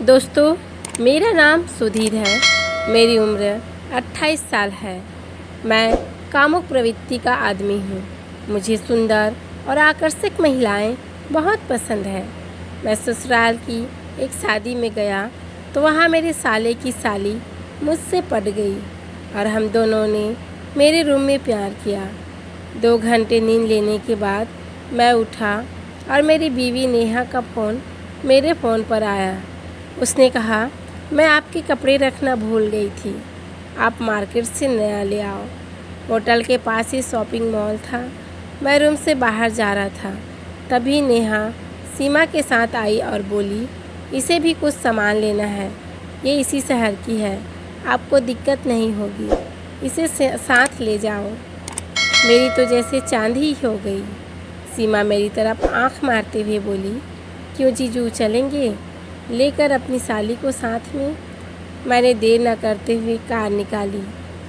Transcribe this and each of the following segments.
दोस्तों, मेरा नाम सुधीर है। मेरी उम्र 28 साल है। मैं कामुक प्रवृत्ति का आदमी हूँ। मुझे सुंदर और आकर्षक महिलाएं बहुत पसंद है। मैं ससुराल की एक शादी में गया तो वहाँ मेरे साले की साली मुझसे पट गई और हम दोनों ने मेरे रूम में प्यार किया। 2 घंटे नींद लेने के बाद मैं उठा और मेरी बीवी नेहा का फ़ोन मेरे फ़ोन पर आया। उसने कहा, मैं आपके कपड़े रखना भूल गई थी, आप मार्केट से नया ले आओ। होटल के पास ही शॉपिंग मॉल था। मैं रूम से बाहर जा रहा था, तभी नेहा सीमा के साथ आई और बोली, इसे भी कुछ सामान लेना है, ये इसी शहर की है, आपको दिक्कत नहीं होगी, इसे साथ ले जाओ। मेरी तो जैसे चांदी ही हो गई। सीमा मेरी तरफ आंख मारते हुए बोली, क्यों जीजू, चलेंगे लेकर अपनी साली को साथ में? मैंने देर न करते हुए कार निकाली।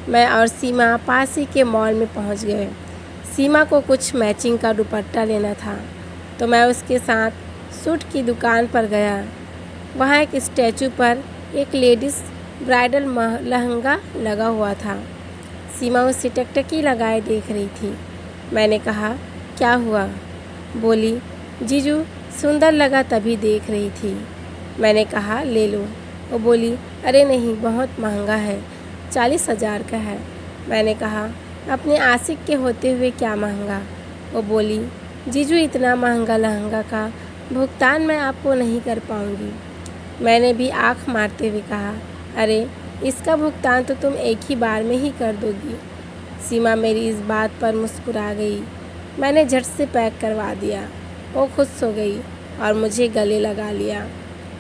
मैं और सीमा पास ही के मॉल में पहुंच गए। सीमा को कुछ मैचिंग का दुपट्टा लेना था तो मैं उसके साथ सूट की दुकान पर गया। वहाँ एक स्टैचू पर एक लेडीज़ ब्राइडल लहंगा लगा हुआ था। सीमा उसे टकटकी लगाए देख रही थी। मैंने कहा, क्या हुआ? बोली, जीजू, सुंदर लगा तभी देख रही थी। मैंने कहा, ले लो। वो बोली, अरे नहीं, बहुत महंगा है, 40,000 का है। मैंने कहा, अपने आशिक के होते हुए क्या महंगा? वो बोली, जीजू, इतना महंगा लहंगा का भुगतान मैं आपको नहीं कर पाऊँगी। मैंने भी आँख मारते हुए कहा, अरे इसका भुगतान तो तुम एक ही बार में ही कर दोगी। सीमा मेरी इस बात पर मुस्कुरा गई। मैंने झट से पैक करवा दिया। वो खुश हो गई और मुझे गले लगा लिया।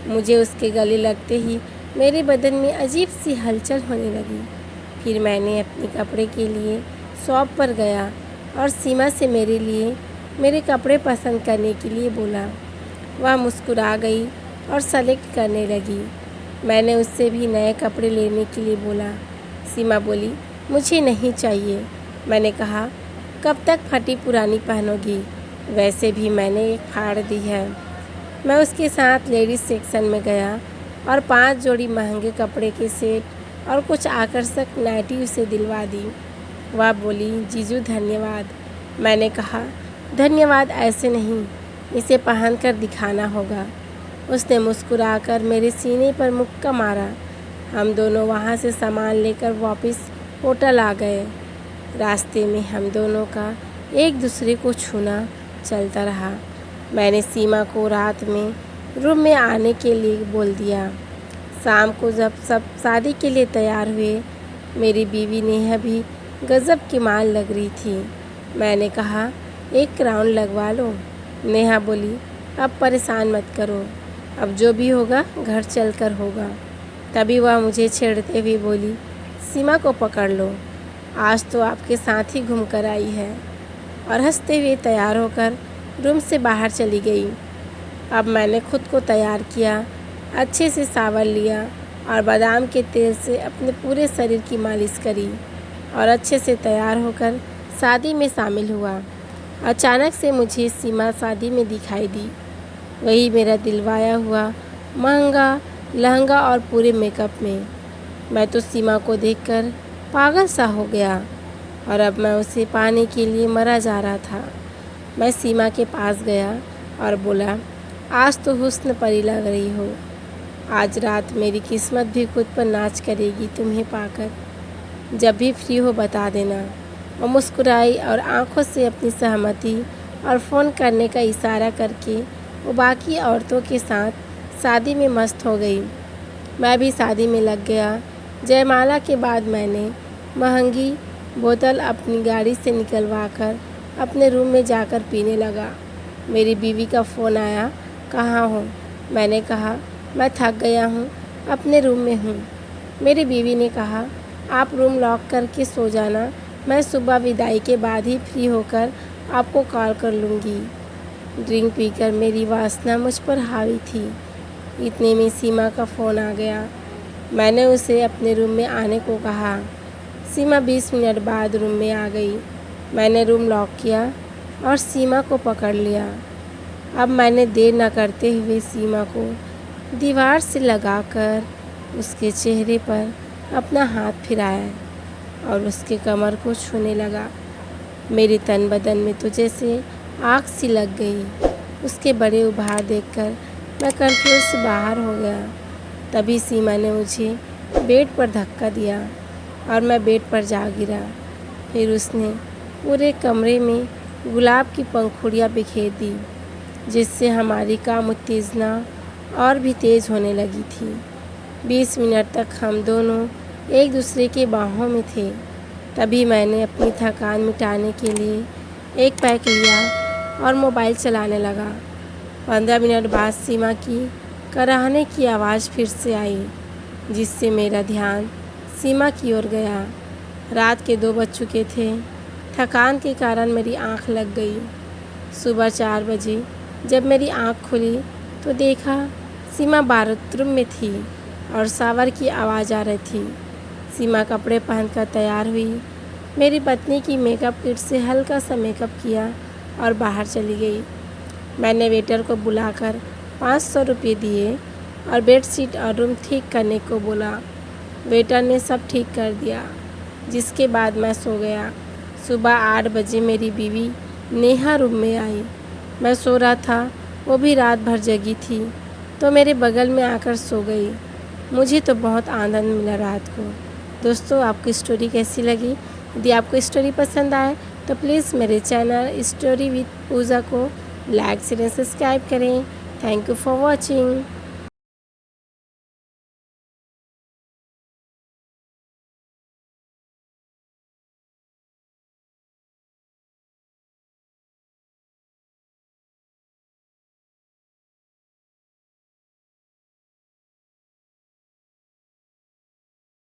मुझे उसके गले लगते ही मेरे बदन में अजीब सी हलचल होने लगी। फिर मैंने अपने कपड़े के लिए शॉप पर गया और सीमा से मेरे लिए मेरे कपड़े पसंद करने के लिए बोला। वह मुस्कुरा गई और सेलेक्ट करने लगी। मैंने उससे भी नए कपड़े लेने के लिए बोला। सीमा बोली, मुझे नहीं चाहिए। मैंने कहा, कब तक फटी पुरानी पहनोगी? वैसे भी मैंने एक फाड़ दी है। मैं उसके साथ लेडीज़ सेक्शन में गया और 5 जोड़ी महंगे कपड़े के सेट और कुछ आकर्षक नाइटी उसे दिलवा दी। वह बोली, जीजू धन्यवाद। मैंने कहा, धन्यवाद ऐसे नहीं, इसे पहनकर दिखाना होगा। उसने मुस्कुराकर मेरे सीने पर मुक्का मारा। हम दोनों वहाँ से सामान लेकर वापस होटल आ गए। रास्ते में हम दोनों का एक दूसरे को छूना चलता रहा। मैंने सीमा को रात में रूम में आने के लिए बोल दिया। शाम को जब सब शादी के लिए तैयार हुए, मेरी बीवी नेहा भी गजब की माल लग रही थी। मैंने कहा, एक राउंड लगवा लो। नेहा बोली, अब परेशान मत करो, अब जो भी होगा घर चल कर होगा। तभी वह मुझे छेड़ते हुए बोली, सीमा को पकड़ लो, आज तो आपके साथ ही घूम कर आई है। और हंसते हुए तैयार होकर रूम से बाहर चली गई। अब मैंने खुद को तैयार किया, अच्छे से सावर लिया और बादाम के तेल से अपने पूरे शरीर की मालिश करी और अच्छे से तैयार होकर शादी में शामिल हुआ। अचानक से मुझे सीमा शादी में दिखाई दी। वही मेरा दिलवाया हुआ महंगा लहंगा और पूरे मेकअप में। मैं तो सीमा को देखकर पागल सा हो गया और अब मैं उसे पाने के लिए मरा जा रहा था। मैं सीमा के पास गया और बोला, आज तो हुस्न परी लग रही हो। आज रात मेरी किस्मत भी खुद पर नाच करेगी तुम्हें पाकर। जब भी फ्री हो बता देना। वो मुस्कुराई और आंखों से अपनी सहमति और फ़ोन करने का इशारा करके वो बाकी औरतों के साथ शादी में मस्त हो गई। मैं भी शादी में लग गया। जयमाला के बाद मैंने महंगी बोतल अपनी गाड़ी से निकलवा कर अपने रूम में जाकर पीने लगा। मेरी बीवी का फ़ोन आया, कहाँ हो? मैंने कहा, मैं थक गया हूँ, अपने रूम में हूँ। मेरी बीवी ने कहा, आप रूम लॉक करके सो जाना, मैं सुबह विदाई के बाद ही फ्री होकर आपको कॉल कर लूँगी। ड्रिंक पीकर मेरी वासना मुझ पर हावी थी। इतने में सीमा का फ़ोन आ गया। मैंने उसे अपने रूम में आने को कहा। सीमा 20 मिनट बाद रूम में आ गई। मैंने रूम लॉक किया और सीमा को पकड़ लिया। अब मैंने देर न करते हुए सीमा को दीवार से लगाकर उसके चेहरे पर अपना हाथ फिराया और उसके कमर को छूने लगा। मेरे तन बदन में तो जैसे आग सी लग गई। उसके बड़े उभार देखकर मैं कंट्रोल से बाहर हो गया। तभी सीमा ने मुझे बेड पर धक्का दिया और मैं बेड पर जा गिरा। फिर उसने पूरे कमरे में गुलाब की पंखुड़ियाँ बिखेर दी, जिससे हमारी काम उत्तेजना और भी तेज़ होने लगी थी। 20 मिनट तक हम दोनों एक दूसरे के बाहों में थे। तभी मैंने अपनी थकान मिटाने के लिए एक पैक लिया और मोबाइल चलाने लगा। 15 मिनट बाद सीमा की कराहने की आवाज़ फिर से आई, जिससे मेरा ध्यान सीमा की ओर गया। रात के 2 बज चुके थे। थकान के कारण मेरी आंख लग गई। सुबह 4 बजे जब मेरी आंख खुली तो देखा सीमा बाथरूम में थी और शावर की आवाज़ आ रही थी। सीमा कपड़े पहनकर तैयार हुई। मेरी पत्नी की मेकअप किट से हल्का सा मेकअप किया और बाहर चली गई। मैंने वेटर को बुलाकर 500 रुपये दिए और बेडशीट और रूम ठीक करने को बोला। वेटर ने सब ठीक कर दिया, जिसके बाद मैं सो गया। सुबह 8 बजे मेरी बीवी नेहा रूम में आई। मैं सो रहा था, वो भी रात भर जगी थी, तो मेरे बगल में आकर सो गई। मुझे तो बहुत आनंद मिला रात को। दोस्तों, आपकी स्टोरी कैसी लगी? यदि आपको स्टोरी पसंद आए तो प्लीज़ मेरे चैनल स्टोरी विद पूजा को लाइक शेयर सब्सक्राइब करें। Thank you for watching.